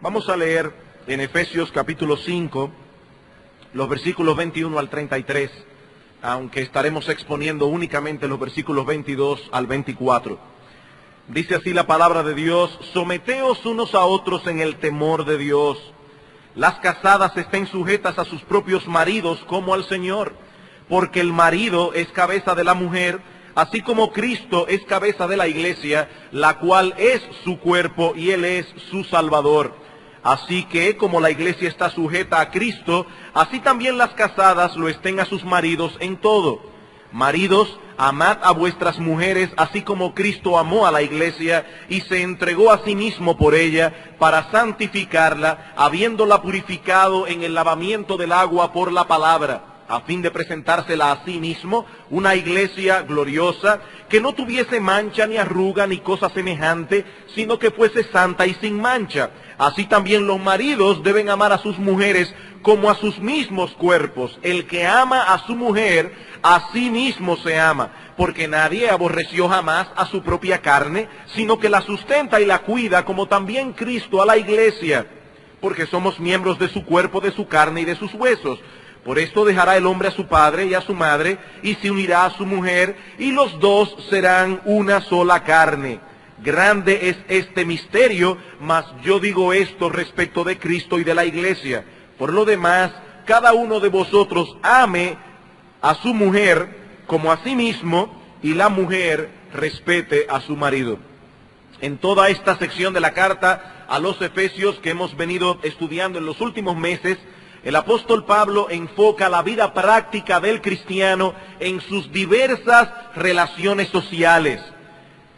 Vamos a leer en Efesios capítulo 5, los versículos 21 al 33, aunque estaremos exponiendo únicamente los versículos 22 al 24. Dice así la palabra de Dios: someteos unos a otros en el temor de Dios. Las casadas estén sujetas a sus propios maridos como al Señor, porque el marido es cabeza de la mujer, así como Cristo es cabeza de la iglesia, la cual es su cuerpo y Él es su Salvador. Así que, como la iglesia está sujeta a Cristo, así también las casadas lo estén a sus maridos en todo. Maridos, amad a vuestras mujeres, así como Cristo amó a la iglesia y se entregó a sí mismo por ella, para santificarla, habiéndola purificado en el lavamiento del agua por la palabra, a fin de presentársela a sí mismo, una iglesia gloriosa, que no tuviese mancha ni arruga ni cosa semejante, sino que fuese santa y sin mancha. Así también los maridos deben amar a sus mujeres como a sus mismos cuerpos. El que ama a su mujer, a sí mismo se ama, porque nadie aborreció jamás a su propia carne, sino que la sustenta y la cuida, como también Cristo a la iglesia, porque somos miembros de su cuerpo, de su carne y de sus huesos. Por esto dejará el hombre a su padre y a su madre, y se unirá a su mujer, y los dos serán una sola carne. Grande es este misterio, mas yo digo esto respecto de Cristo y de la iglesia. Por lo demás, cada uno de vosotros ame a su mujer como a sí mismo, y la mujer respete a su marido. En toda esta sección de la carta a los Efesios que hemos venido estudiando en los últimos meses, el apóstol Pablo enfoca la vida práctica del cristiano en sus diversas relaciones sociales.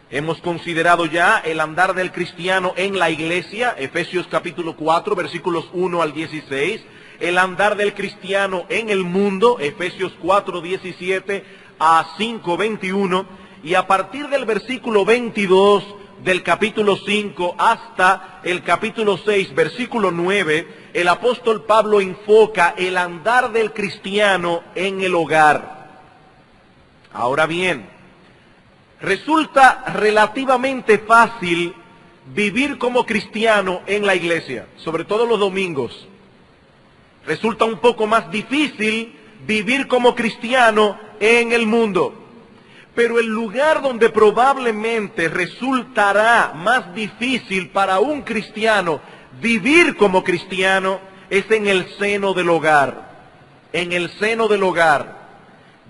Hemos considerado ya el andar del cristiano en la iglesia, Efesios capítulo 4, versículos 1 al 16, el andar del cristiano en el mundo, Efesios 4, 17 a 5, 21, y a partir del versículo 22 del capítulo 5 hasta el capítulo 6, versículo 9, el apóstol Pablo enfoca el andar del cristiano en el hogar. Ahora bien, resulta relativamente fácil vivir como cristiano en la iglesia, sobre todo los domingos. Resulta un poco más difícil vivir como cristiano en el mundo. Pero el lugar donde probablemente resultará más difícil para un cristiano vivir como cristiano es en el seno del hogar. En el seno del hogar.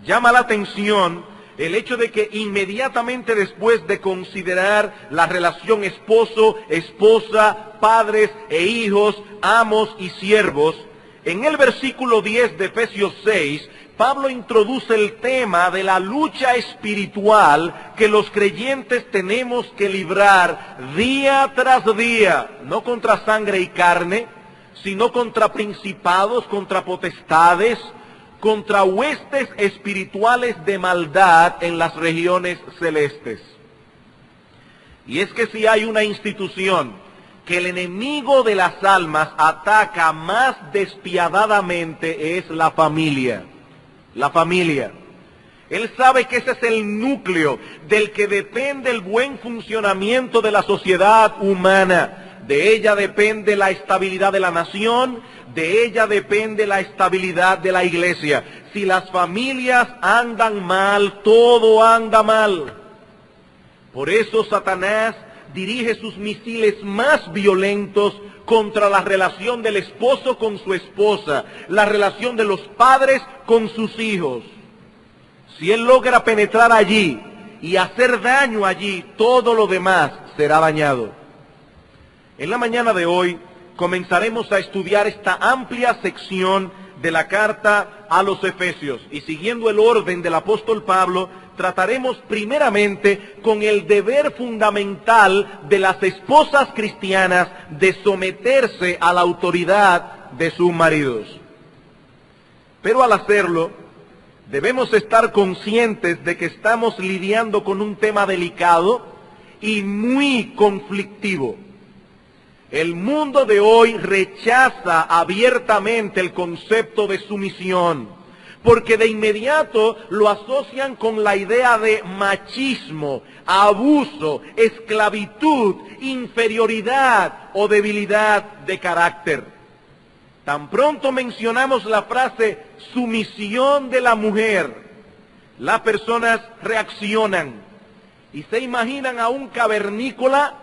Llama la atención el hecho de que inmediatamente después de considerar la relación esposo, esposa, padres e hijos, amos y siervos, en el versículo 10 de Efesios 6, Pablo introduce el tema de la lucha espiritual que los creyentes tenemos que librar día tras día, no contra sangre y carne, sino contra principados, contra potestades, contra huestes espirituales de maldad en las regiones celestes. Y es que si hay una institución que el enemigo de las almas ataca más despiadadamente es la familia. La familia. Él sabe que ese es el núcleo del que depende el buen funcionamiento de la sociedad humana. De ella depende la estabilidad de la nación, de ella depende la estabilidad de la iglesia. Si las familias andan mal, todo anda mal. Por eso Satanás dirige sus misiles más violentos contra la relación del esposo con su esposa, la relación de los padres con sus hijos. Si él logra penetrar allí y hacer daño allí, todo lo demás será dañado. En la mañana de hoy comenzaremos a estudiar esta amplia sección de la carta a los Efesios, y siguiendo el orden del apóstol Pablo, trataremos primeramente con el deber fundamental de las esposas cristianas de someterse a la autoridad de sus maridos. Pero al hacerlo, debemos estar conscientes de que estamos lidiando con un tema delicado y muy conflictivo. El mundo de hoy rechaza abiertamente el concepto de sumisión. porque de inmediato lo asocian con la idea de machismo, abuso, esclavitud, inferioridad o debilidad de carácter. Tan pronto mencionamos la frase sumisión de la mujer, las personas reaccionan y se imaginan a un cavernícola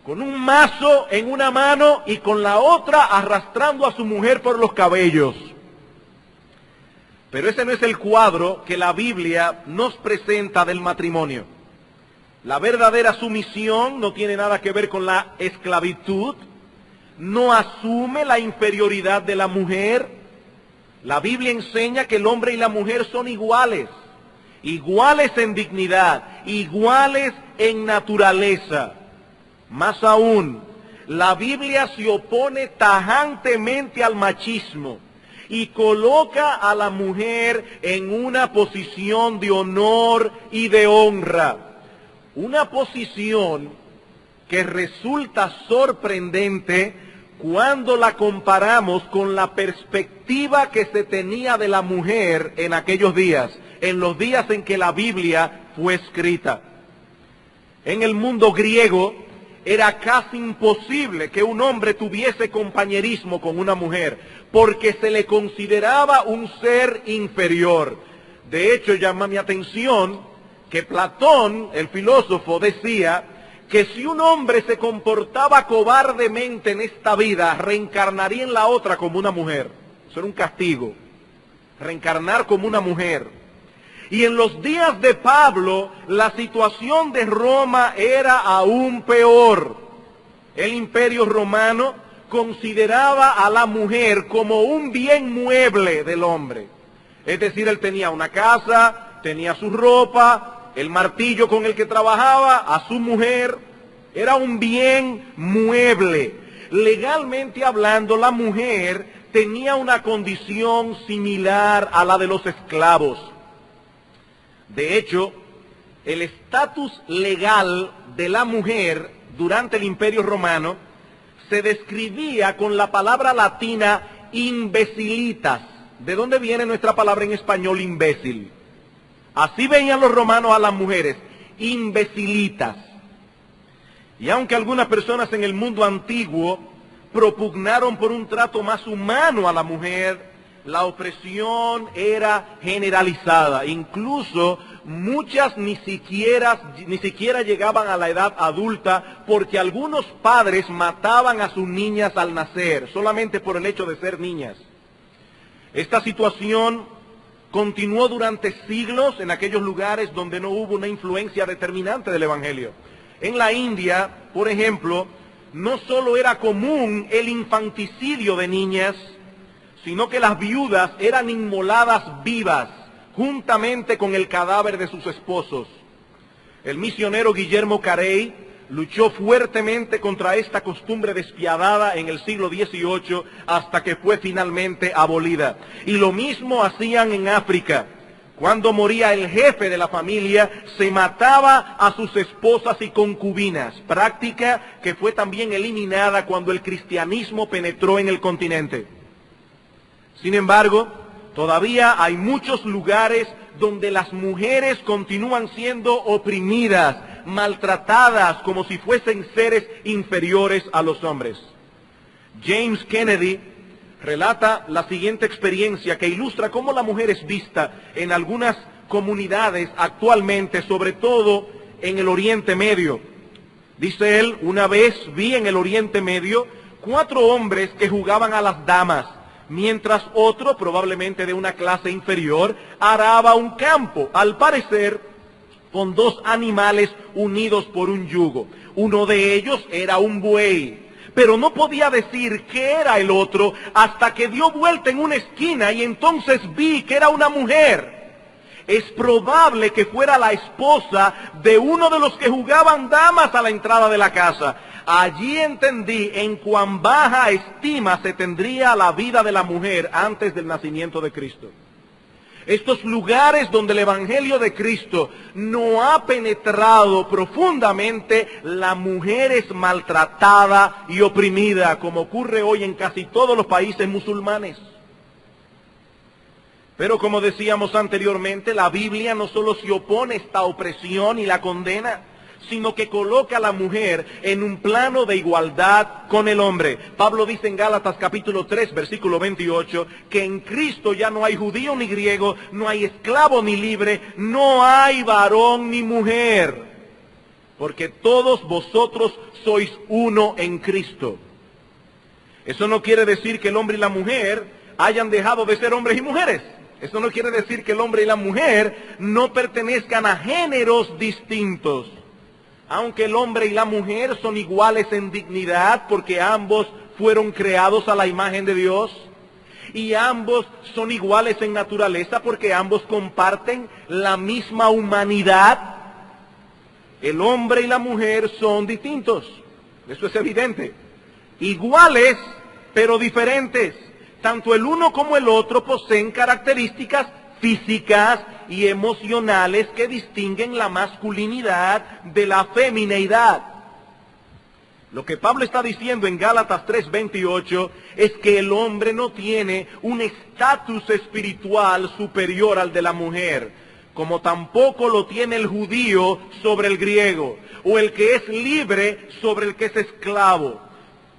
con un mazo en una mano y con la otra arrastrando a su mujer por los cabellos. Pero ese no es el cuadro que la Biblia nos presenta del matrimonio. La verdadera sumisión no tiene nada que ver con la esclavitud, no asume la inferioridad de la mujer. La Biblia enseña que el hombre y la mujer son iguales, iguales en dignidad, iguales en naturaleza. Más aún, la Biblia se opone tajantemente al machismo y coloca a la mujer en una posición de honor y de honra. Una posición que resulta sorprendente cuando la comparamos con la perspectiva que se tenía de la mujer en aquellos días, en los días en que la Biblia fue escrita. En el mundo griego era casi imposible que un hombre tuviese compañerismo con una mujer, porque se le consideraba un ser inferior. De hecho, llama mi atención que Platón, el filósofo, decía que si un hombre se comportaba cobardemente en esta vida, reencarnaría en la otra como una mujer. Eso era un castigo, reencarnar como una mujer. Y en los días de Pablo, la situación de Roma era aún peor. El Imperio Romano consideraba a la mujer como un bien mueble del hombre. Es decir, él tenía una casa, tenía su ropa, el martillo con el que trabajaba, a su mujer. Era un bien mueble. Legalmente hablando, la mujer tenía una condición similar a la de los esclavos. De hecho, el estatus legal de la mujer durante el Imperio Romano se describía con la palabra latina imbecilitas. ¿De dónde viene nuestra palabra en español imbécil? Así veían los romanos a las mujeres, imbecilitas. Y aunque algunas personas en el mundo antiguo propugnaron por un trato más humano a la mujer, la opresión era generalizada. Incluso muchas ni siquiera llegaban a la edad adulta, porque algunos padres mataban a sus niñas al nacer, solamente por el hecho de ser niñas. Esta situación continuó durante siglos en aquellos lugares donde no hubo una influencia determinante del Evangelio. En la India, por ejemplo, no solo era común el infanticidio de niñas, sino que las viudas eran inmoladas vivas, juntamente con el cadáver de sus esposos. El misionero Guillermo Carey luchó fuertemente contra esta costumbre despiadada en el siglo XVIII hasta que fue finalmente abolida. Y lo mismo hacían en África. Cuando moría el jefe de la familia, se mataba a sus esposas y concubinas, práctica que fue también eliminada cuando el cristianismo penetró en el continente. Sin embargo, todavía hay muchos lugares donde las mujeres continúan siendo oprimidas, maltratadas como si fuesen seres inferiores a los hombres. James Kennedy relata la siguiente experiencia que ilustra cómo la mujer es vista en algunas comunidades actualmente, sobre todo en el Oriente Medio. Dice él: una vez vi en el Oriente Medio 4 hombres que jugaban a las damas, mientras otro, probablemente de una clase inferior, araba un campo, al parecer con 2 animales unidos por un yugo. Uno de ellos era un buey, pero no podía decir qué era el otro hasta que dio vuelta en una esquina y entonces vi que era una mujer. Es probable que fuera la esposa de uno de los que jugaban damas a la entrada de la casa. Allí entendí en cuán baja estima se tendría la vida de la mujer antes del nacimiento de Cristo. Estos lugares donde el Evangelio de Cristo no ha penetrado profundamente, la mujer es maltratada y oprimida, como ocurre hoy en casi todos los países musulmanes. Pero como decíamos anteriormente, la Biblia no solo se opone a esta opresión y la condena, sino que coloca a la mujer en un plano de igualdad con el hombre. Pablo dice en Gálatas capítulo 3, versículo 28, que en Cristo ya no hay judío ni griego, no hay esclavo ni libre, no hay varón ni mujer, porque todos vosotros sois uno en Cristo. Eso no quiere decir que el hombre y la mujer hayan dejado de ser hombres y mujeres. Eso no quiere decir que el hombre y la mujer no pertenezcan a géneros distintos. Aunque el hombre y la mujer son iguales en dignidad porque ambos fueron creados a la imagen de Dios, y ambos son iguales en naturaleza porque ambos comparten la misma humanidad, el hombre y la mujer son distintos. Eso es evidente. Iguales, pero diferentes. Tanto el uno como el otro poseen características físicas y emocionales que distinguen la masculinidad de la femineidad. Lo que Pablo está diciendo en Gálatas 3:28 es que el hombre no tiene un estatus espiritual superior al de la mujer, como tampoco lo tiene el judío sobre el griego, o el que es libre sobre el que es esclavo.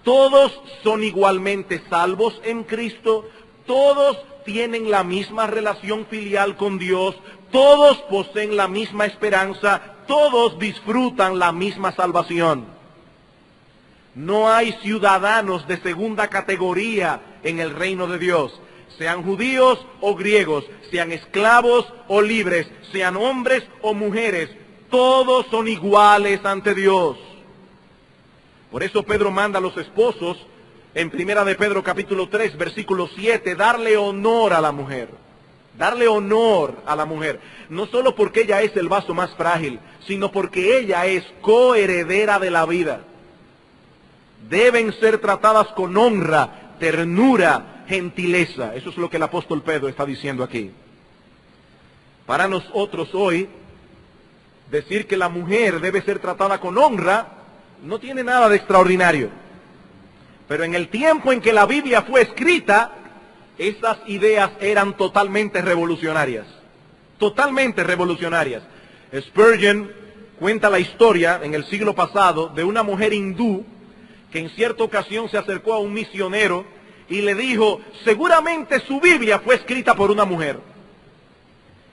Todos son igualmente salvos en Cristo, todos tienen la misma relación filial con Dios, todos poseen la misma esperanza, todos disfrutan la misma salvación. No hay ciudadanos de segunda categoría en el reino de Dios, sean judíos o griegos, sean esclavos o libres, sean hombres o mujeres, todos son iguales ante Dios. Por eso Pedro manda a los esposos, en primera de Pedro capítulo 3, versículo 7, darle honor a la mujer. Darle honor a la mujer. No solo porque ella es el vaso más frágil, sino porque ella es coheredera de la vida. Deben ser tratadas con honra, ternura, gentileza. Eso es lo que el apóstol Pedro está diciendo aquí. Para nosotros hoy, decir que la mujer debe ser tratada con honra no tiene nada de extraordinario. Pero en el tiempo en que la Biblia fue escrita, esas ideas eran totalmente revolucionarias. Totalmente revolucionarias. Spurgeon cuenta la historia en el siglo pasado de una mujer hindú que en cierta ocasión se acercó a un misionero y le dijo, seguramente su Biblia fue escrita por una mujer.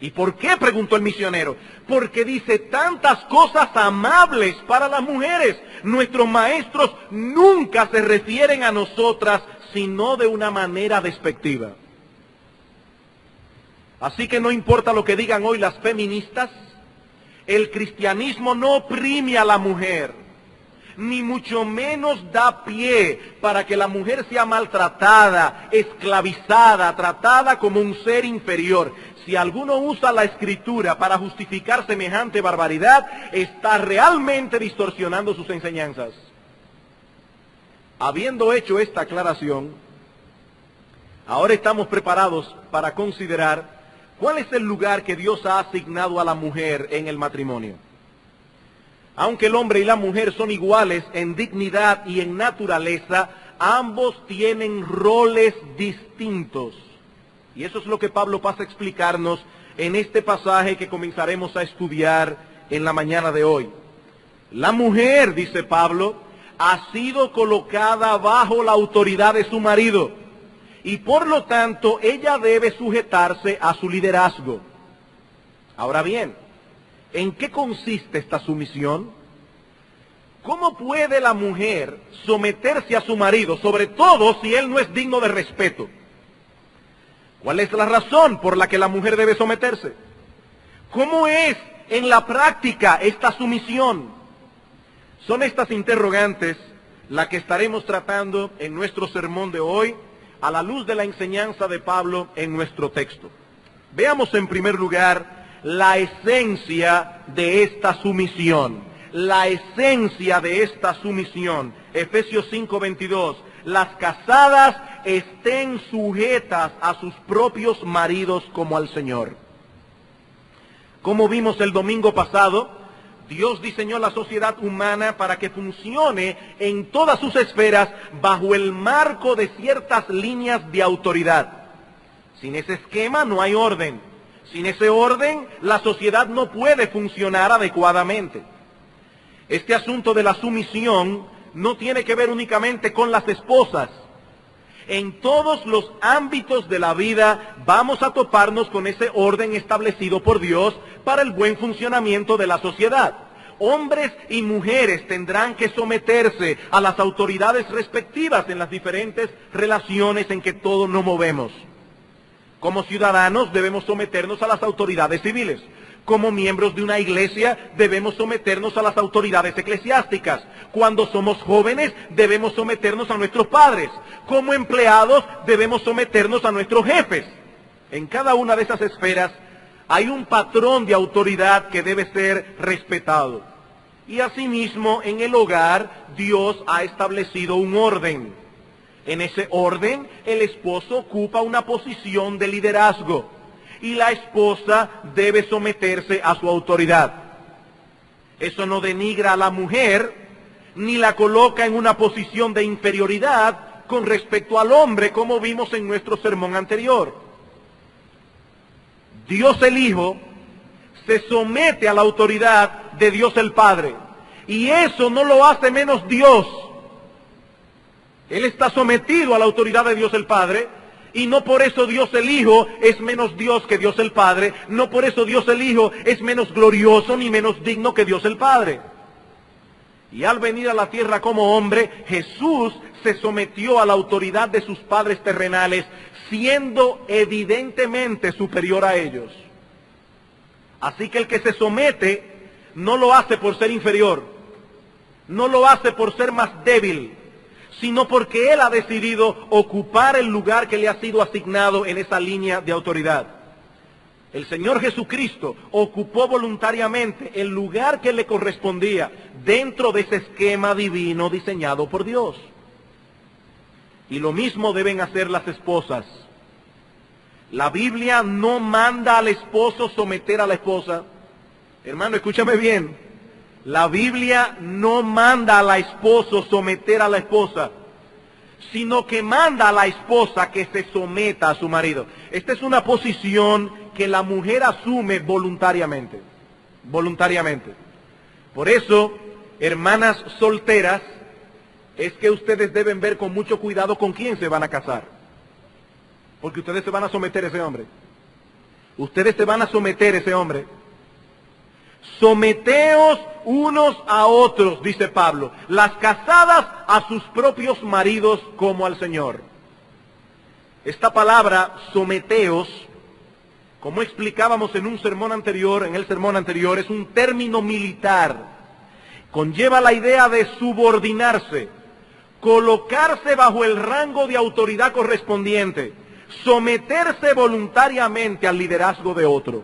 ¿Y por qué?, preguntó el misionero. Porque dice tantas cosas amables para las mujeres. Nuestros maestros nunca se refieren a nosotras, sino de una manera despectiva. Así que no importa lo que digan hoy las feministas, el cristianismo no oprime a la mujer, ni mucho menos da pie para que la mujer sea maltratada, esclavizada, tratada como un ser inferior. Si alguno usa la Escritura para justificar semejante barbaridad, está realmente distorsionando sus enseñanzas. Habiendo hecho esta aclaración, ahora estamos preparados para considerar cuál es el lugar que Dios ha asignado a la mujer en el matrimonio. Aunque el hombre y la mujer son iguales en dignidad y en naturaleza, ambos tienen roles distintos. Y eso es lo que Pablo pasa a explicarnos en este pasaje que comenzaremos a estudiar en la mañana de hoy. La mujer, dice Pablo, ha sido colocada bajo la autoridad de su marido y por lo tanto ella debe sujetarse a su liderazgo. Ahora bien, ¿en qué consiste esta sumisión? ¿Cómo puede la mujer someterse a su marido, sobre todo si él no es digno de respeto? ¿Cuál es la razón por la que la mujer debe someterse? ¿Cómo es en la práctica esta sumisión? Son estas interrogantes las que estaremos tratando en nuestro sermón de hoy a la luz de la enseñanza de Pablo en nuestro texto. Veamos en primer lugar la esencia de esta sumisión. La esencia de esta sumisión. Efesios 5:22. Las casadas estén sujetas a sus propios maridos como al Señor. Como vimos el domingo pasado, Dios diseñó la sociedad humana para que funcione en todas sus esferas bajo el marco de ciertas líneas de autoridad. Sin ese esquema no hay orden. Sin ese orden, la sociedad no puede funcionar adecuadamente. Este asunto de la sumisión no tiene que ver únicamente con las esposas. En todos los ámbitos de la vida vamos a toparnos con ese orden establecido por Dios para el buen funcionamiento de la sociedad. Hombres y mujeres tendrán que someterse a las autoridades respectivas en las diferentes relaciones en que todos nos movemos. Como ciudadanos debemos someternos a las autoridades civiles. Como miembros de una iglesia debemos someternos a las autoridades eclesiásticas. Cuando somos jóvenes debemos someternos a nuestros padres. Como empleados debemos someternos a nuestros jefes. En cada una de esas esferas hay un patrón de autoridad que debe ser respetado. Y asimismo en el hogar Dios ha establecido un orden. En ese orden, el esposo ocupa una posición de liderazgo y la esposa debe someterse a su autoridad. Eso no denigra a la mujer ni la coloca en una posición de inferioridad con respecto al hombre, como vimos en nuestro sermón anterior. Dios el Hijo se somete a la autoridad de Dios el Padre y eso no lo hace menos Dios. Él está sometido a la autoridad de Dios el Padre, y no por eso Dios el Hijo es menos Dios que Dios el Padre, no por eso Dios el Hijo es menos glorioso ni menos digno que Dios el Padre. Y al venir a la tierra como hombre, Jesús se sometió a la autoridad de sus padres terrenales, siendo evidentemente superior a ellos. Así que el que se somete no lo hace por ser inferior, no lo hace por ser más débil, sino porque Él ha decidido ocupar el lugar que le ha sido asignado en esa línea de autoridad. El Señor Jesucristo ocupó voluntariamente el lugar que le correspondía dentro de ese esquema divino diseñado por Dios. Y lo mismo deben hacer las esposas. La Biblia no manda al esposo someter a la esposa. Hermano, escúchame bien. La Biblia no manda al esposo someter a la esposa, sino que manda a la esposa que se someta a su marido. Esta es una posición que la mujer asume voluntariamente. Voluntariamente. Por eso, hermanas solteras, es que ustedes deben ver con mucho cuidado con quién se van a casar. Porque ustedes se van a someter a ese hombre. Ustedes se van a someter a ese hombre. Someteos unos a otros, dice Pablo, las casadas a sus propios maridos como al Señor. Esta palabra, someteos, como explicábamos en el sermón anterior, es un término militar. Conlleva la idea de subordinarse, colocarse bajo el rango de autoridad correspondiente, someterse voluntariamente al liderazgo de otro.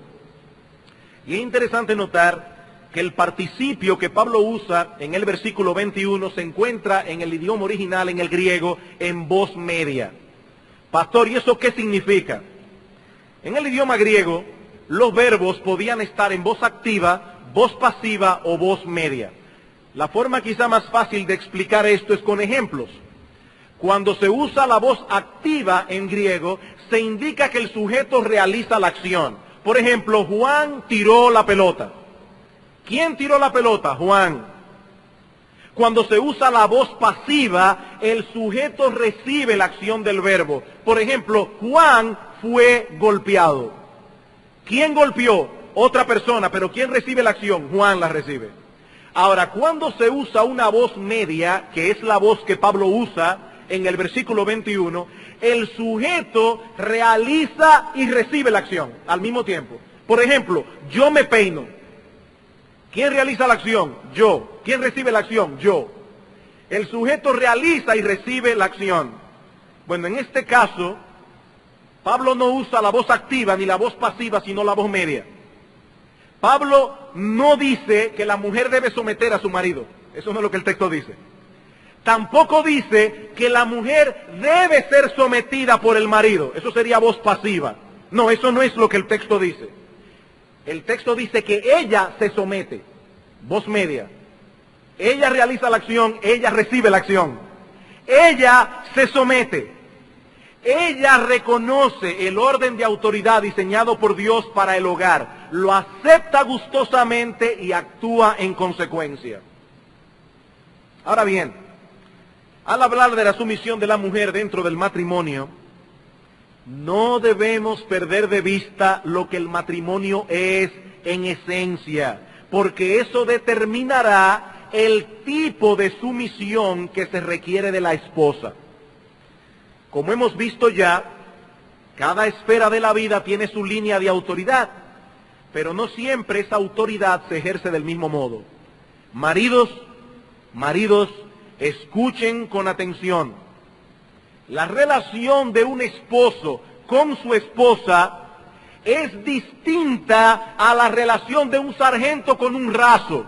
Y es interesante notar que el participio que Pablo usa en el versículo 21 se encuentra en el idioma original, en el griego, en voz media. Pastor, ¿y eso qué significa? En el idioma griego, los verbos podían estar en voz activa, voz pasiva o voz media. La forma quizá más fácil de explicar esto es con ejemplos. Cuando se usa la voz activa en griego, se indica que el sujeto realiza la acción. Por ejemplo, Juan tiró la pelota. ¿Quién tiró la pelota? Juan. Cuando se usa la voz pasiva, el sujeto recibe la acción del verbo. Por ejemplo, Juan fue golpeado. ¿Quién golpeó? Otra persona, pero ¿quién recibe la acción? Juan la recibe. Ahora, cuando se usa una voz media, que es la voz que Pablo usa en el versículo 21, el sujeto realiza y recibe la acción al mismo tiempo. Por ejemplo, yo me peino. ¿Quién realiza la acción? Yo. ¿Quién recibe la acción? Yo. El sujeto realiza y recibe la acción. Bueno, en este caso, Pablo no usa la voz activa ni la voz pasiva, sino la voz media. Pablo no dice que la mujer debe someter a su marido. Eso no es lo que el texto dice. Tampoco dice que la mujer debe ser sometida por el marido. Eso sería voz pasiva. No, eso no es lo que el texto dice. El texto dice que ella se somete. Voz media. Ella realiza la acción, ella recibe la acción. Ella se somete. ella reconoce el orden de autoridad diseñado por Dios para el hogar, lo acepta gustosamente y actúa en consecuencia. Ahora bien, al hablar de la sumisión de la mujer dentro del matrimonio, no debemos perder de vista lo que el matrimonio es en esencia, porque eso determinará el tipo de sumisión que se requiere de la esposa. Como hemos visto ya, cada esfera de la vida tiene su línea de autoridad, pero no siempre esa autoridad se ejerce del mismo modo. Maridos, escuchen con atención. La relación de un esposo con su esposa es distinta a la relación de un sargento con un raso.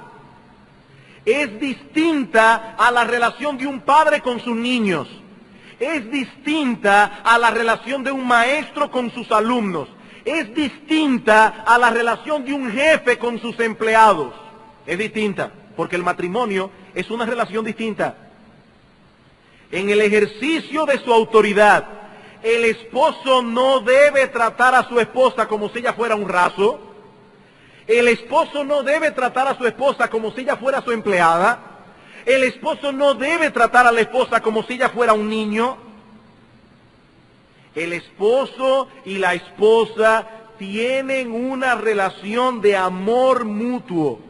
Es distinta a la relación de un padre con sus niños. Es distinta a la relación de un maestro con sus alumnos. Es distinta a la relación de un jefe con sus empleados. Es distinta, porque el matrimonio es una relación distinta. En el ejercicio de su autoridad, el esposo no debe tratar a su esposa como si ella fuera un raso. El esposo no debe tratar a su esposa como si ella fuera su empleada. El esposo no debe tratar a la esposa como si ella fuera un niño. El esposo y la esposa tienen una relación de amor mutuo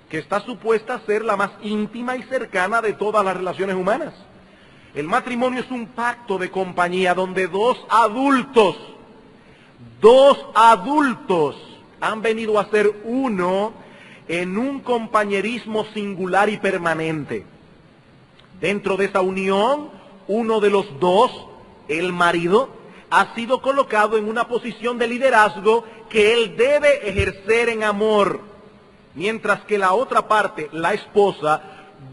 que está supuesta a ser la más íntima y cercana de todas las relaciones humanas. El matrimonio es un pacto de compañía donde dos adultos han venido a ser uno en un compañerismo singular y permanente. Dentro de esa unión, uno de los dos, el marido, ha sido colocado en una posición de liderazgo que él debe ejercer en amor, mientras que la otra parte, la esposa,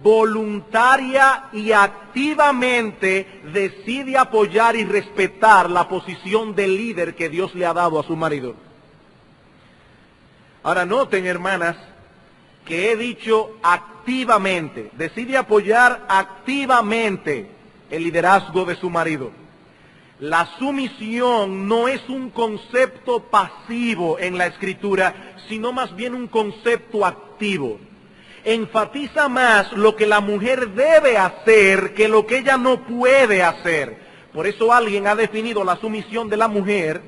voluntaria y activamente decide apoyar y respetar la posición de líder que Dios le ha dado a su marido. Ahora noten, hermanas, que he dicho activamente, decide apoyar activamente el liderazgo de su marido. La sumisión no es un concepto pasivo en la Escritura, sino más bien un concepto activo. Enfatiza más lo que la mujer debe hacer que lo que ella no puede hacer. Por eso alguien ha definido la sumisión de la mujer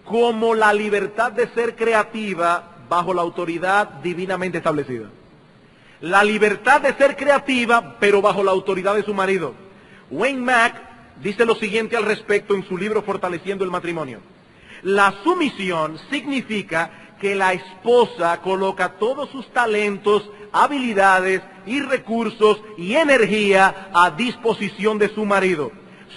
como la libertad de ser creativa bajo la autoridad divinamente establecida. La libertad de ser creativa, pero bajo la autoridad de su marido. Wayne Mack dice lo siguiente al respecto en su libro Fortaleciendo el Matrimonio. La sumisión significa que la esposa coloca todos sus talentos, habilidades y recursos y energía a disposición de su marido.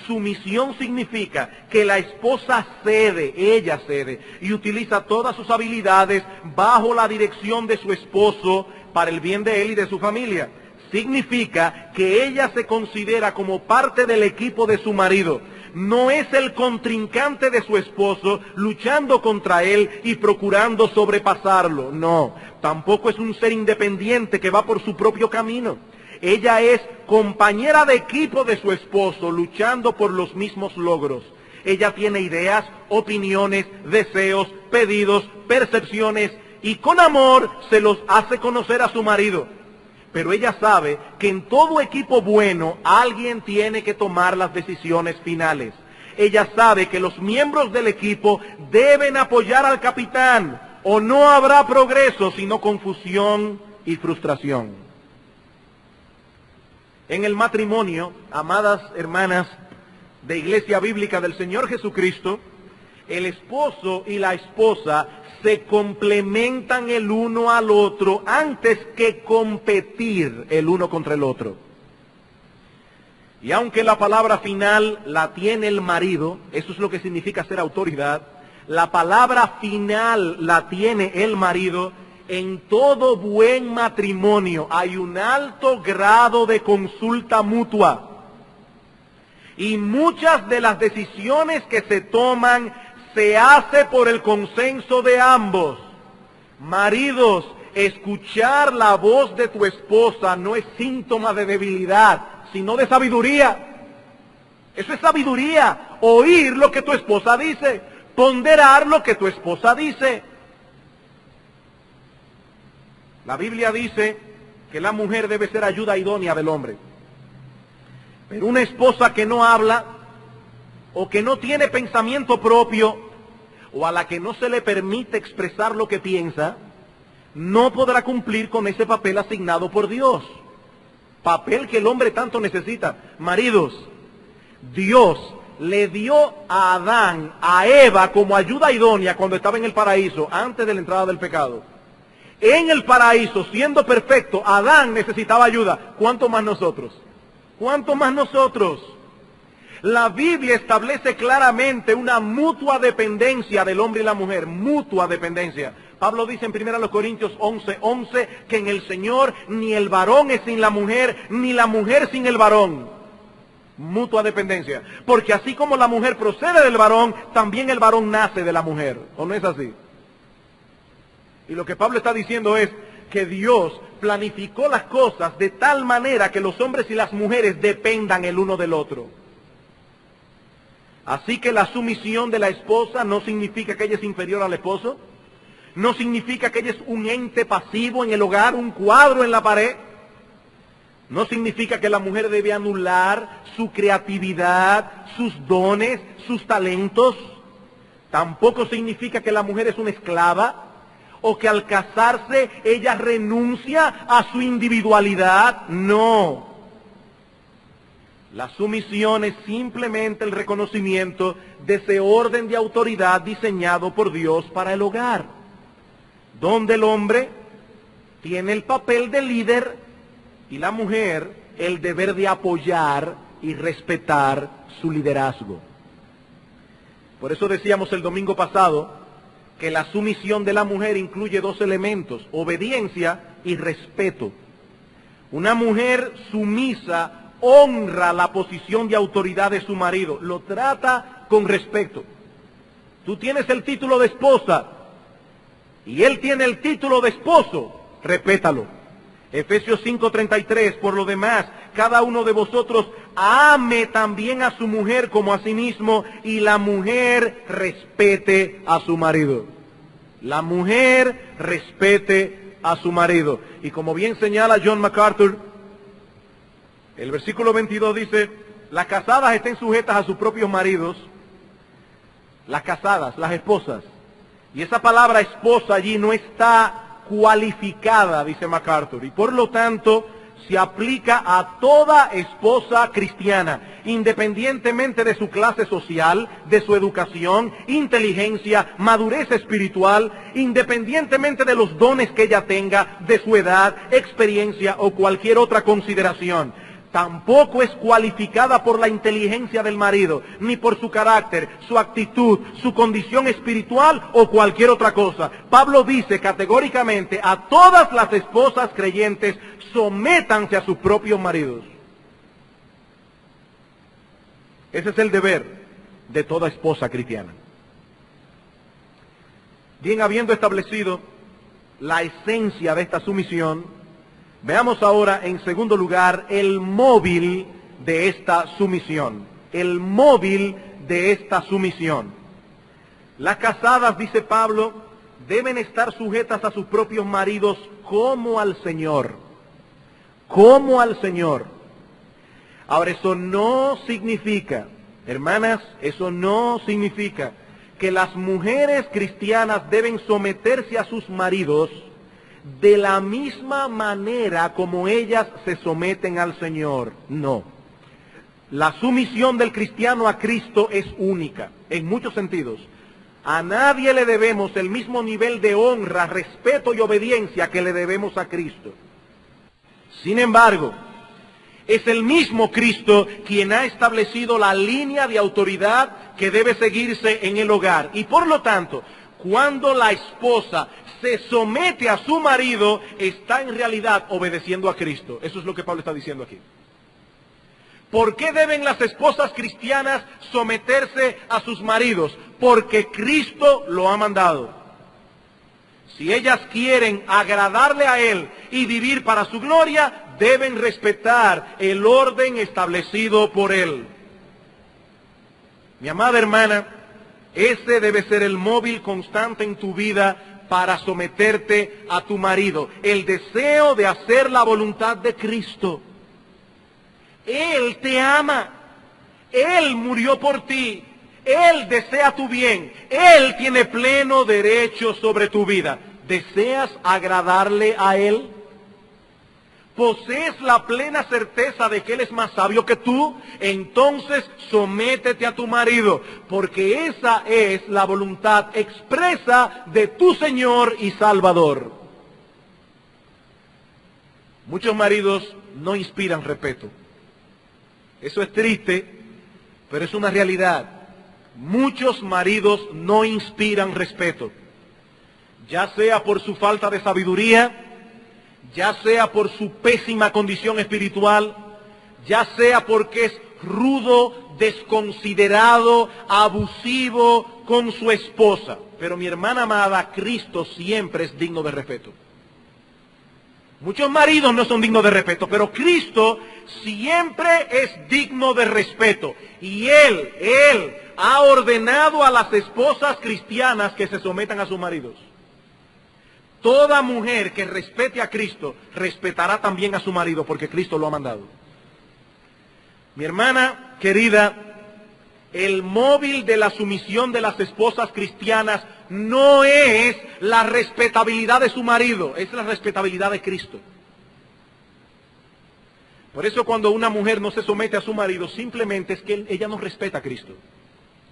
Sumisión significa que la esposa ella cede y utiliza todas sus habilidades bajo la dirección de su esposo para el bien de él y de su familia. Significa que ella se considera como parte del equipo de su marido. No es el contrincante de su esposo luchando contra él y procurando sobrepasarlo. No, tampoco es un ser independiente que va por su propio camino. Ella es compañera de equipo de su esposo luchando por los mismos logros. Ella tiene ideas, opiniones, deseos, pedidos, percepciones y con amor se los hace conocer a su marido. Pero ella sabe que en todo equipo bueno alguien tiene que tomar las decisiones finales. Ella sabe que los miembros del equipo deben apoyar al capitán o no habrá progreso sino confusión y frustración. En el matrimonio, amadas hermanas de Iglesia Bíblica del Señor Jesucristo, el esposo y la esposa se complementan el uno al otro antes que competir el uno contra el otro. Y aunque la palabra final la tiene el marido, eso es lo que significa ser autoridad, la palabra final la tiene el marido. En todo buen matrimonio hay un alto grado de consulta mutua. Y muchas de las decisiones que se toman se hace por el consenso de ambos. Maridos, escuchar la voz de tu esposa no es síntoma de debilidad, sino de sabiduría. Eso es sabiduría, oír lo que tu esposa dice, ponderar lo que tu esposa dice. La Biblia dice que la mujer debe ser ayuda idónea del hombre. Pero una esposa que no habla, o que no tiene pensamiento propio, o a la que no se le permite expresar lo que piensa, no podrá cumplir con ese papel asignado por Dios. Papel que el hombre tanto necesita. Maridos, Dios le dio a Adán, a Eva, como ayuda idónea cuando estaba en el paraíso, antes de la entrada del pecado. En el paraíso, siendo perfecto, Adán necesitaba ayuda. ¿Cuánto más nosotros? ¿Cuánto más nosotros? La Biblia establece claramente una mutua dependencia del hombre y la mujer. Mutua dependencia. Pablo dice en 1 Corintios 11:11 que en el Señor ni el varón es sin la mujer, ni la mujer sin el varón. Mutua dependencia. Porque así como la mujer procede del varón, también el varón nace de la mujer. ¿O no es así? Y lo que Pablo está diciendo es que Dios planificó las cosas de tal manera que los hombres y las mujeres dependan el uno del otro. Así que la sumisión de la esposa no significa que ella es inferior al esposo, no significa que ella es un ente pasivo en el hogar, un cuadro en la pared. No significa que la mujer debe anular su creatividad, sus dones, sus talentos. Tampoco significa que la mujer es una esclava, o que al casarse ella renuncia a su individualidad. No. La sumisión es simplemente el reconocimiento de ese orden de autoridad diseñado por Dios para el hogar, donde el hombre tiene el papel de líder y la mujer el deber de apoyar y respetar su liderazgo. Por eso decíamos el domingo pasado que la sumisión de la mujer incluye dos elementos: obediencia y respeto. Una mujer sumisa honra la posición de autoridad de su marido, lo trata con respeto. Tú tienes el título de esposa y él tiene el título de esposo, respétalo. Efesios 5:33, por lo demás, cada uno de vosotros ame también a su mujer como a sí mismo, y la mujer respete a su marido. La mujer respete a su marido. Y como bien señala John MacArthur, el versículo 22 dice: las casadas estén sujetas a sus propios maridos. Las casadas, las esposas. Y esa palabra esposa allí no está cualificada, dice MacArthur, y por lo tanto se aplica a toda esposa cristiana, independientemente de su clase social, de su educación, inteligencia, madurez espiritual, independientemente de los dones que ella tenga, de su edad, experiencia o cualquier otra consideración. Tampoco es cualificada por la inteligencia del marido, ni por su carácter, su actitud, su condición espiritual o cualquier otra cosa. Pablo dice categóricamente a todas las esposas creyentes: sométanse a sus propios maridos. Ese es el deber de toda esposa cristiana. Bien, habiendo establecido la esencia de esta sumisión, veamos ahora, en segundo lugar, el móvil de esta sumisión. El móvil de esta sumisión. Las casadas, dice Pablo, deben estar sujetas a sus propios maridos como al Señor. Como al Señor. Ahora, eso no significa, hermanas, eso no significa que las mujeres cristianas deben someterse a sus maridos de la misma manera como ellas se someten al Señor. No. La sumisión del cristiano a Cristo es única, en muchos sentidos. A nadie le debemos el mismo nivel de honra, respeto y obediencia que le debemos a Cristo. Sin embargo, es el mismo Cristo quien ha establecido la línea de autoridad que debe seguirse en el hogar. Y por lo tanto, cuando la esposa se somete a su marido, está en realidad obedeciendo a Cristo. Eso es lo que Pablo está diciendo aquí. ¿Por qué deben las esposas cristianas someterse a sus maridos? Porque Cristo lo ha mandado. Si ellas quieren agradarle a Él y vivir para su gloria, deben respetar el orden establecido por Él. Mi amada hermana, ese debe ser el móvil constante en tu vida para someterte a tu marido. El deseo de hacer la voluntad de Cristo. Él te ama. Él murió por ti. Él desea tu bien. Él tiene pleno derecho sobre tu vida. ¿Deseas agradarle a Él? ¿Posees la plena certeza de que Él es más sabio que tú? Entonces sométete a tu marido, porque esa es la voluntad expresa de tu Señor y Salvador. Muchos maridos no inspiran respeto. Eso es triste, pero es una realidad. Muchos maridos no inspiran respeto, ya sea por su falta de sabiduría, ya sea por su pésima condición espiritual, ya sea porque es rudo, desconsiderado, abusivo con su esposa. Pero mi hermana amada, Cristo siempre es digno de respeto. Muchos maridos no son dignos de respeto, pero Cristo siempre es digno de respeto. Y Él ha ordenado a las esposas cristianas que se sometan a sus maridos. Toda mujer que respete a Cristo, respetará también a su marido, porque Cristo lo ha mandado. Mi hermana querida, el móvil de la sumisión de las esposas cristianas no es la respetabilidad de su marido, es la respetabilidad de Cristo. Por eso cuando una mujer no se somete a su marido, simplemente es que ella no respeta a Cristo.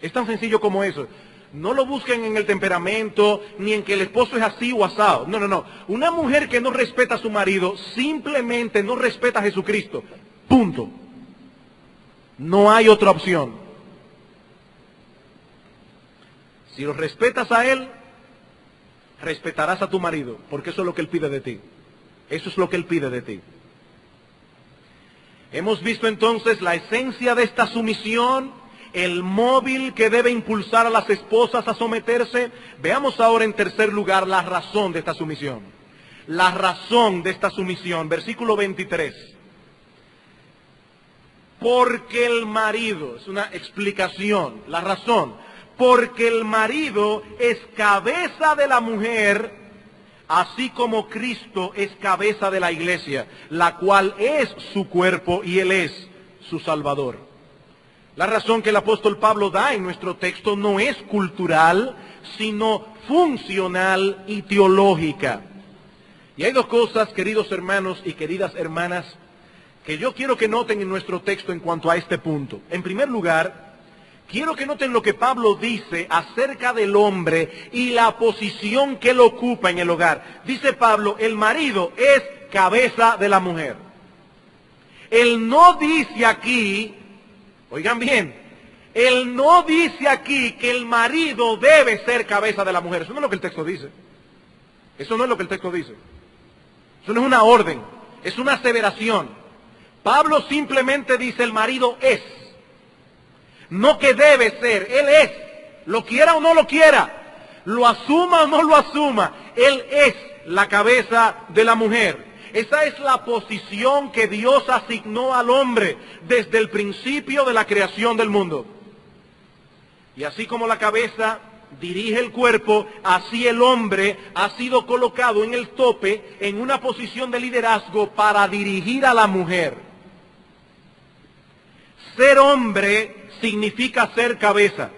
Es tan sencillo como eso. No lo busquen en el temperamento, ni en que el esposo es así o asado. No, no, no. Una mujer que no respeta a su marido, simplemente no respeta a Jesucristo. Punto. No hay otra opción. Si lo respetas a Él, respetarás a tu marido, porque eso es lo que Él pide de ti. Eso es lo que Él pide de ti. Hemos visto entonces la esencia de esta sumisión, el móvil que debe impulsar a las esposas a someterse. Veamos ahora en tercer lugar la razón de esta sumisión. La razón de esta sumisión, versículo 23. Porque el marido, es una explicación, la razón. Porque el marido es cabeza de la mujer, así como Cristo es cabeza de la iglesia, la cual es su cuerpo y Él es su Salvador. La razón que el apóstol Pablo da en nuestro texto no es cultural, sino funcional y teológica. Y hay dos cosas, queridos hermanos y queridas hermanas, que yo quiero que noten en nuestro texto en cuanto a este punto. En primer lugar, quiero que noten lo que Pablo dice acerca del hombre y la posición que él ocupa en el hogar. Dice Pablo, el marido es cabeza de la mujer. Él no dice aquí, oigan bien, él no dice aquí que el marido debe ser cabeza de la mujer. Eso no es lo que el texto dice. Eso no es lo que el texto dice. Eso no es una orden, es una aseveración. Pablo simplemente dice el marido es. No que debe ser, él es. Lo quiera o no lo quiera, lo asuma o no lo asuma, él es la cabeza de la mujer. Esa es la posición que Dios asignó al hombre desde el principio de la creación del mundo. Y así como la cabeza dirige el cuerpo, así el hombre ha sido colocado en el tope, en una posición de liderazgo para dirigir a la mujer. Ser hombre significa ser cabeza.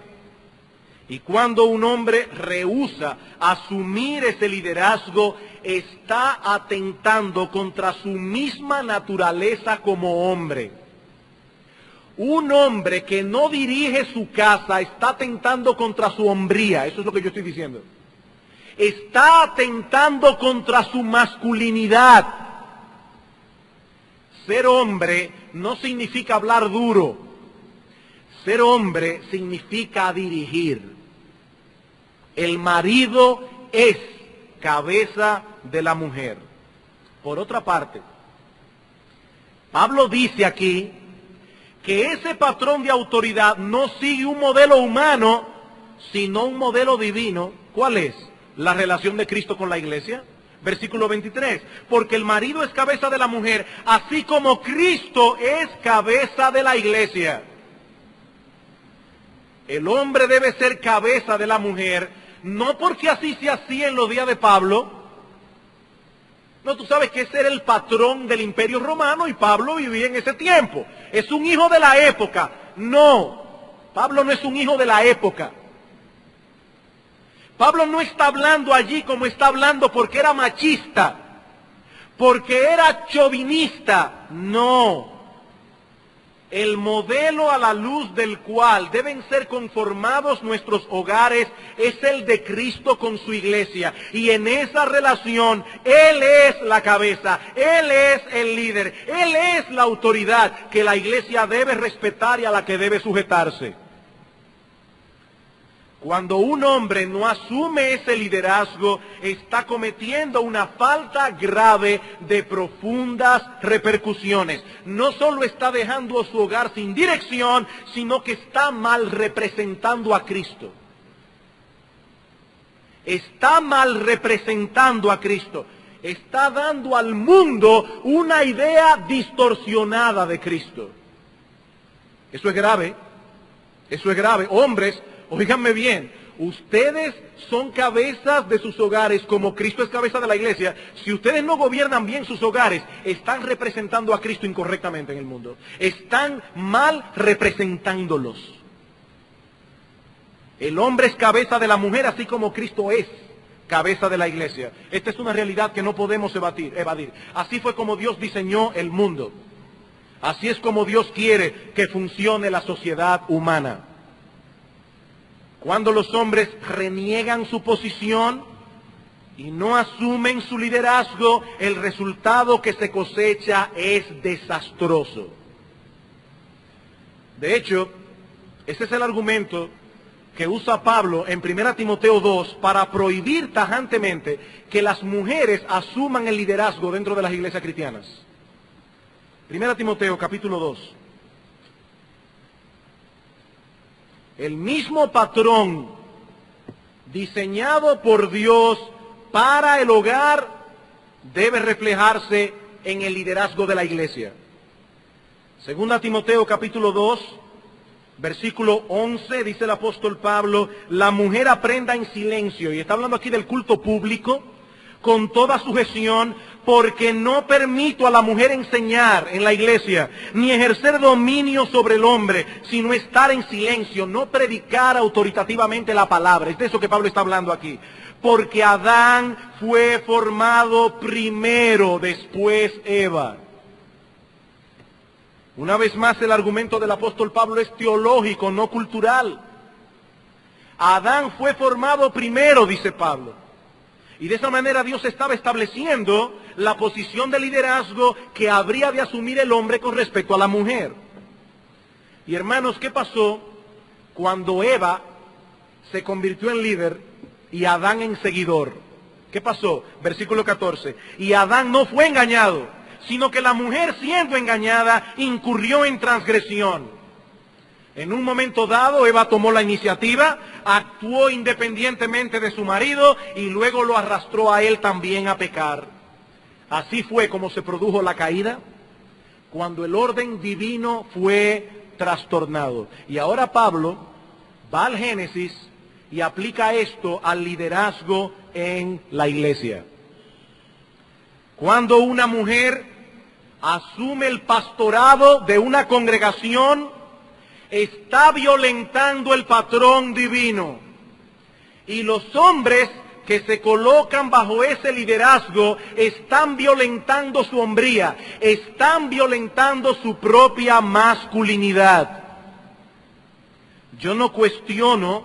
Y cuando un hombre rehúsa asumir ese liderazgo, está atentando contra su misma naturaleza como hombre. Un hombre que no dirige su casa está atentando contra su hombría, eso es lo que yo estoy diciendo. Está atentando contra su masculinidad. Ser hombre no significa hablar duro. Ser hombre significa dirigir. El marido es cabeza de la mujer. Por otra parte, Pablo dice aquí que ese patrón de autoridad no sigue un modelo humano, sino un modelo divino. ¿Cuál es? La relación de Cristo con la iglesia. Versículo 23. Porque el marido es cabeza de la mujer, así como Cristo es cabeza de la iglesia. El hombre debe ser cabeza de la mujer, no porque así se hacía en los días de Pablo. No, tú sabes que ese era el patrón del Imperio Romano y Pablo vivía en ese tiempo. Es un hijo de la época. No, Pablo no es un hijo de la época. Pablo no está hablando allí como está hablando porque era machista, porque era chauvinista. No. El modelo a la luz del cual deben ser conformados nuestros hogares es el de Cristo con su iglesia. Y en esa relación, Él es la cabeza, Él es el líder, Él es la autoridad que la iglesia debe respetar y a la que debe sujetarse. Cuando un hombre no asume ese liderazgo, está cometiendo una falta grave de profundas repercusiones. No solo está dejando su hogar sin dirección, sino que está mal representando a Cristo. Está mal representando a Cristo. Está dando al mundo una idea distorsionada de Cristo. Eso es grave. Eso es grave. Hombres, óiganme bien, ustedes son cabezas de sus hogares como Cristo es cabeza de la iglesia. Si ustedes no gobiernan bien sus hogares, están representando a Cristo incorrectamente en el mundo. Están mal representándolos. El hombre es cabeza de la mujer, así como Cristo es cabeza de la iglesia. Esta es una realidad que no podemos evadir. Así fue como Dios diseñó el mundo. Así es como Dios quiere que funcione la sociedad humana. Cuando los hombres reniegan su posición y no asumen su liderazgo, el resultado que se cosecha es desastroso. De hecho, ese es el argumento que usa Pablo en 1 Timoteo 2 para prohibir tajantemente que las mujeres asuman el liderazgo dentro de las iglesias cristianas. 1 Timoteo capítulo 2. El mismo patrón diseñado por Dios para el hogar debe reflejarse en el liderazgo de la iglesia. 2 Timoteo capítulo 2, versículo 11, dice el apóstol Pablo, la mujer aprenda en silencio, y está hablando aquí del culto público, con toda sujeción, porque no permito a la mujer enseñar en la iglesia, ni ejercer dominio sobre el hombre, sino estar en silencio, no predicar autoritativamente la palabra. Es de eso que Pablo está hablando aquí. Porque Adán fue formado primero, después Eva. Una vez más, el argumento del apóstol Pablo es teológico, no cultural. Adán fue formado primero, dice Pablo. Y de esa manera Dios estaba estableciendo la posición de liderazgo que habría de asumir el hombre con respecto a la mujer. Y hermanos, ¿qué pasó cuando Eva se convirtió en líder y Adán en seguidor? ¿Qué pasó? Versículo 14. Y Adán no fue engañado, sino que la mujer, siendo engañada, incurrió en transgresión. En un momento dado, Eva tomó la iniciativa, actuó independientemente de su marido y luego lo arrastró a él también a pecar. Así fue como se produjo la caída, cuando el orden divino fue trastornado. Y ahora Pablo va al Génesis y aplica esto al liderazgo en la iglesia. Cuando una mujer asume el pastorado de una congregación, está violentando el patrón divino. Y los hombres que se colocan bajo ese liderazgo están violentando su hombría, están violentando su propia masculinidad. Yo no cuestiono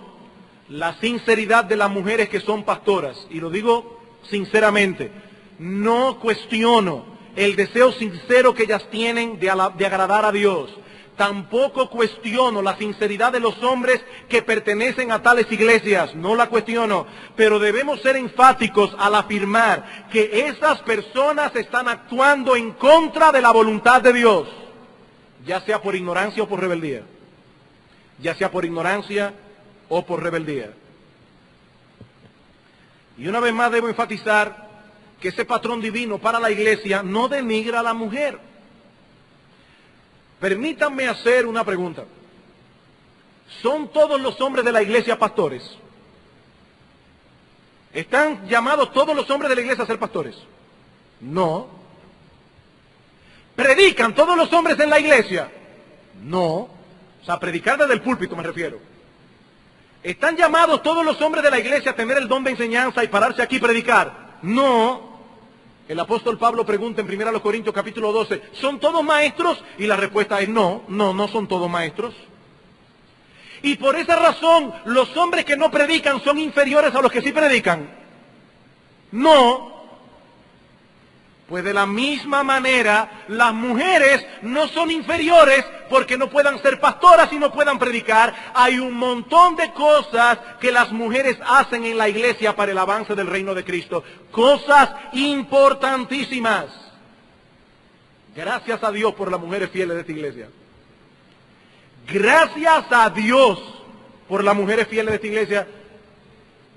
la sinceridad de las mujeres que son pastoras, y lo digo sinceramente, no cuestiono el deseo sincero que ellas tienen de agradar a Dios. Tampoco cuestiono la sinceridad de los hombres que pertenecen a tales iglesias, no la cuestiono, pero debemos ser enfáticos al afirmar que esas personas están actuando en contra de la voluntad de Dios, ya sea por ignorancia o por rebeldía, ya sea por ignorancia o por rebeldía. Y una vez más debo enfatizar que ese patrón divino para la iglesia no denigra a la mujer. Permítanme hacer una pregunta. ¿Son todos los hombres de la iglesia pastores? ¿Están llamados todos los hombres de la iglesia a ser pastores? No. ¿Predican todos los hombres en la iglesia? No. O sea, predicar desde el púlpito me refiero. ¿Están llamados todos los hombres de la iglesia a tener el don de enseñanza y pararse aquí y predicar? No. El apóstol Pablo pregunta en 1 Corintios capítulo 12, ¿son todos maestros? Y la respuesta es no, no son todos maestros. Y por esa razón, los hombres que no predican son inferiores a los que sí predican. No. Pues de la misma manera, las mujeres no son inferiores porque no puedan ser pastoras y no puedan predicar. Hay un montón de cosas que las mujeres hacen en la iglesia para el avance del reino de Cristo. Cosas importantísimas. Gracias a Dios por las mujeres fieles de esta iglesia. Gracias a Dios por las mujeres fieles de esta iglesia.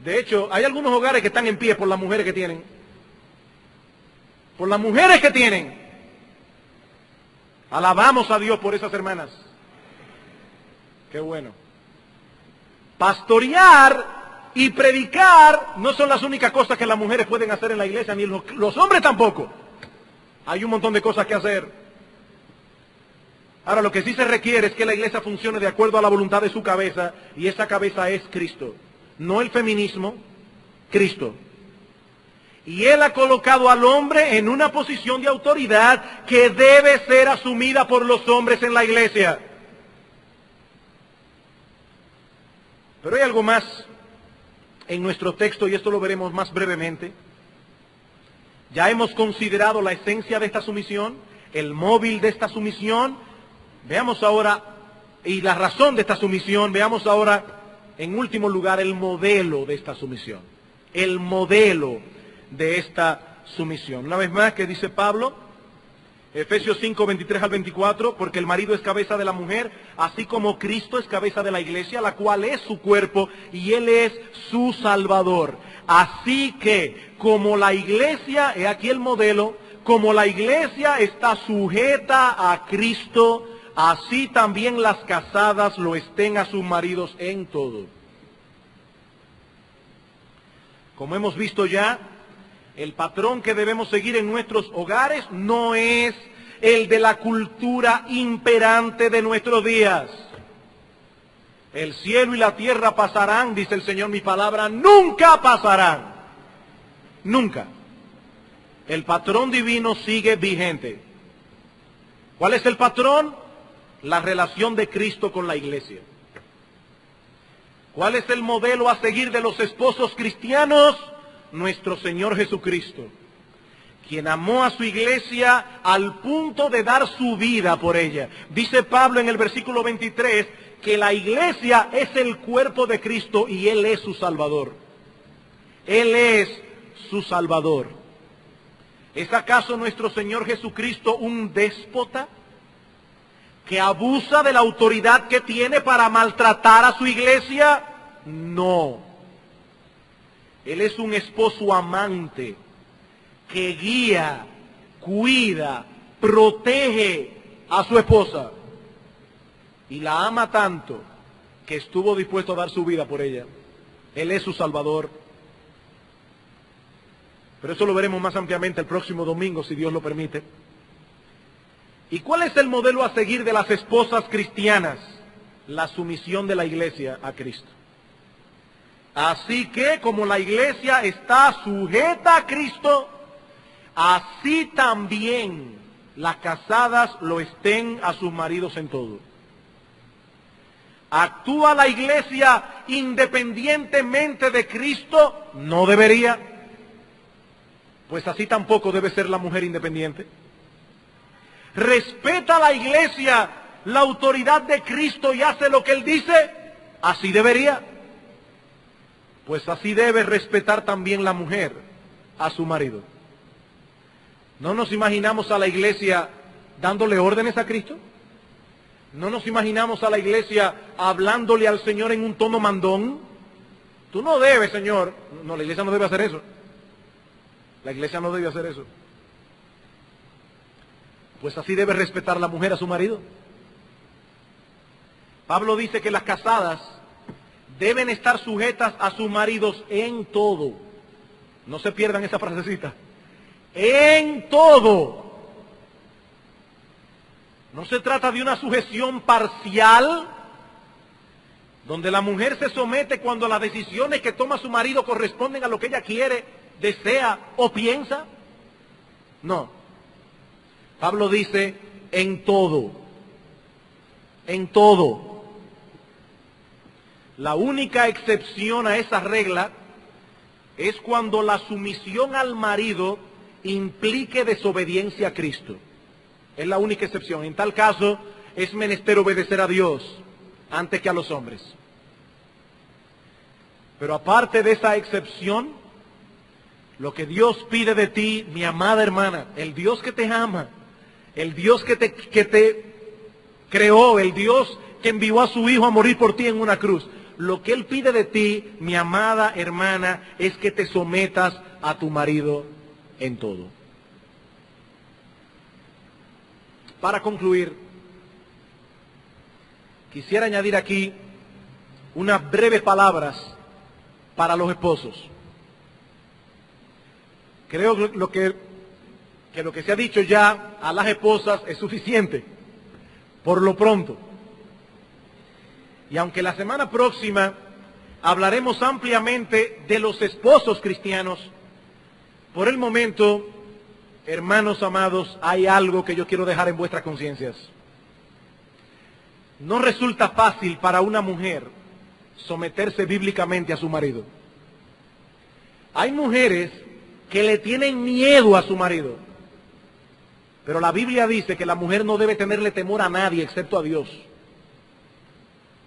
De hecho, hay algunos hogares que están en pie por las mujeres que tienen. Por las mujeres que tienen. Alabamos a Dios por esas hermanas. Qué bueno. Pastorear y predicar no son las únicas cosas que las mujeres pueden hacer en la iglesia, ni los hombres tampoco. Hay un montón de cosas que hacer. Ahora, lo que sí se requiere es que la iglesia funcione de acuerdo a la voluntad de su cabeza, y esa cabeza es Cristo. No el feminismo, Cristo. Y Él ha colocado al hombre en una posición de autoridad que debe ser asumida por los hombres en la iglesia. Pero hay algo más en nuestro texto, y esto lo veremos más brevemente. Ya hemos considerado la esencia de esta sumisión, el móvil de esta sumisión. Veamos ahora, y la razón de esta sumisión, veamos ahora, en último lugar, el modelo de esta sumisión. El modelo de esta sumisión. Una vez más, que dice Pablo, Efesios 5, 23 al 24, porque el marido es cabeza de la mujer, así como Cristo es cabeza de la iglesia, la cual es su cuerpo, y Él es su Salvador. Así que, como la iglesia, he aquí el modelo, como la iglesia está sujeta a Cristo, así también las casadas lo estén a sus maridos en todo. Como hemos visto ya, el patrón que debemos seguir en nuestros hogares no es el de la cultura imperante de nuestros días. El cielo y la tierra pasarán, dice el Señor, mi palabra nunca pasarán. Nunca. El patrón divino sigue vigente. ¿Cuál es el patrón? La relación de Cristo con la iglesia. ¿Cuál es el modelo a seguir de los esposos cristianos? Nuestro Señor Jesucristo, quien amó a su iglesia al punto de dar su vida por ella. Dice Pablo en el versículo 23 que la iglesia es el cuerpo de Cristo y Él es su Salvador. Él es su Salvador. ¿Es acaso nuestro Señor Jesucristo un déspota que abusa de la autoridad que tiene para maltratar a su iglesia? No. Él es un esposo amante que guía, cuida, protege a su esposa y la ama tanto que estuvo dispuesto a dar su vida por ella. Él es su Salvador. Pero eso lo veremos más ampliamente el próximo domingo, si Dios lo permite. ¿Y cuál es el modelo a seguir de las esposas cristianas? La sumisión de la iglesia a Cristo. Así que como la iglesia está sujeta a Cristo, así también las casadas lo estén a sus maridos en todo. ¿Actúa la iglesia independientemente de Cristo? No debería. Pues así tampoco debe ser la mujer independiente. ¿Respeta la iglesia la autoridad de Cristo y hace lo que Él dice? Así debería. Pues así debe respetar también la mujer a su marido. ¿No nos imaginamos a la iglesia dándole órdenes a Cristo? ¿No nos imaginamos a la iglesia hablándole al Señor en un tono mandón? Tú no debes, Señor. No, la iglesia no debe hacer eso. La iglesia no debe hacer eso. Pues así debe respetar la mujer a su marido. Pablo dice que las casadas deben estar sujetas a sus maridos en todo. No se pierdan esa frasecita. En todo. No se trata de una sujeción parcial, donde la mujer se somete cuando las decisiones que toma su marido corresponden a lo que ella quiere, desea o piensa. No. Pablo dice, en todo. En todo. La única excepción a esa regla es cuando la sumisión al marido implique desobediencia a Cristo. Es la única excepción. En tal caso, es menester obedecer a Dios antes que a los hombres. Pero aparte de esa excepción, lo que Dios pide de ti, mi amada hermana, el Dios que te ama, el Dios que te creó, el Dios que envió a su Hijo a morir por ti en una cruz, lo que Él pide de ti, mi amada hermana, es que te sometas a tu marido en todo. Para concluir, quisiera añadir aquí unas breves palabras para los esposos. Creo que lo que se ha dicho ya a las esposas es suficiente, por lo pronto. Y aunque la semana próxima hablaremos ampliamente de los esposos cristianos, por el momento, hermanos amados, hay algo que yo quiero dejar en vuestras conciencias. No resulta fácil para una mujer someterse bíblicamente a su marido. Hay mujeres que le tienen miedo a su marido, pero la Biblia dice que la mujer no debe tenerle temor a nadie excepto a Dios.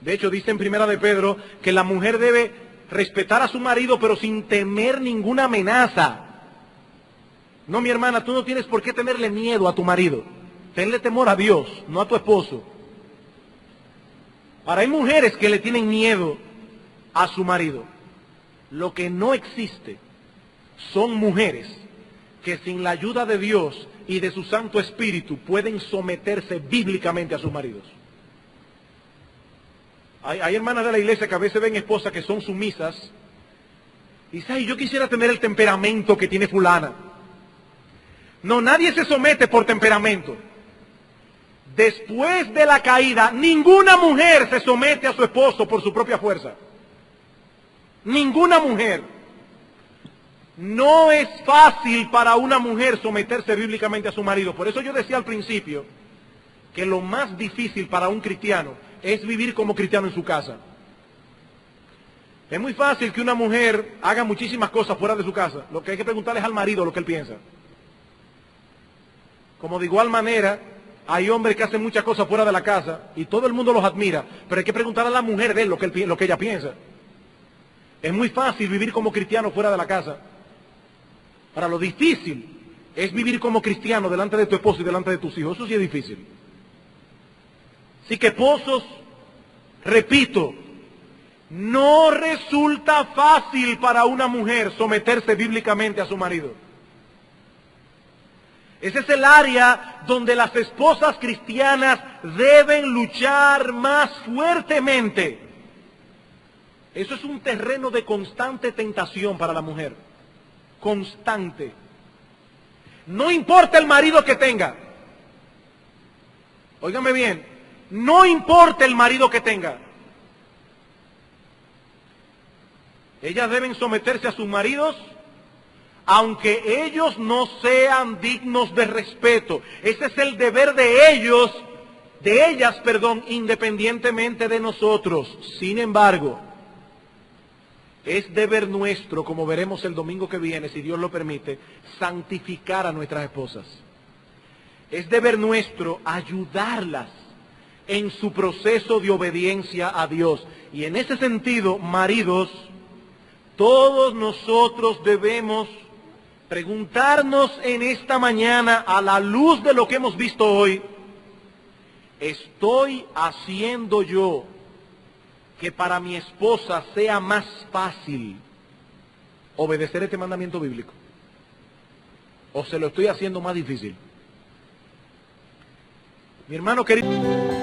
De hecho, dice en Primera de Pedro que la mujer debe respetar a su marido, pero sin temer ninguna amenaza. No, mi hermana, tú no tienes por qué tenerle miedo a tu marido. Tenle temor a Dios, no a tu esposo. Ahora, hay mujeres que le tienen miedo a su marido. Lo que no existe son mujeres que sin la ayuda de Dios y de su Santo Espíritu pueden someterse bíblicamente a sus maridos. Hay hermanas de la iglesia que a veces ven esposas que son sumisas y dicen, ay, yo quisiera tener el temperamento que tiene fulana. No, nadie se somete por temperamento. Después de la caída, ninguna mujer se somete a su esposo por su propia fuerza. Ninguna mujer. No es fácil para una mujer someterse bíblicamente a su marido. Por eso yo decía al principio que lo más difícil para un cristiano es vivir como cristiano en su casa. Es muy fácil que una mujer haga muchísimas cosas fuera de su casa. Lo que hay que preguntarle es al marido lo que él piensa. Como de igual manera, hay hombres que hacen muchas cosas fuera de la casa y todo el mundo los admira, pero hay que preguntarle a la mujer de él lo que ella piensa. Es muy fácil vivir como cristiano fuera de la casa. Ahora, lo difícil es vivir como cristiano delante de tu esposo y delante de tus hijos. Eso sí es difícil. Así que, esposos, repito, no resulta fácil para una mujer someterse bíblicamente a su marido. Ese es el área donde las esposas cristianas deben luchar más fuertemente. Eso es un terreno de constante tentación para la mujer. Constante. No importa el marido que tenga. Óigame bien, no importa el marido que tenga. Ellas deben someterse a sus maridos, aunque ellos no sean dignos de respeto. Ese es el deber de ellos, de ellas, independientemente de nosotros. Sin embargo, es deber nuestro, como veremos el domingo que viene, si Dios lo permite, santificar a nuestras esposas. Es deber nuestro ayudarlas en su proceso de obediencia a Dios. Y en ese sentido, maridos, todos nosotros debemos preguntarnos en esta mañana, a la luz de lo que hemos visto hoy, ¿estoy haciendo yo que para mi esposa sea más fácil obedecer este mandamiento bíblico? ¿O se lo estoy haciendo más difícil? Mi hermano querido...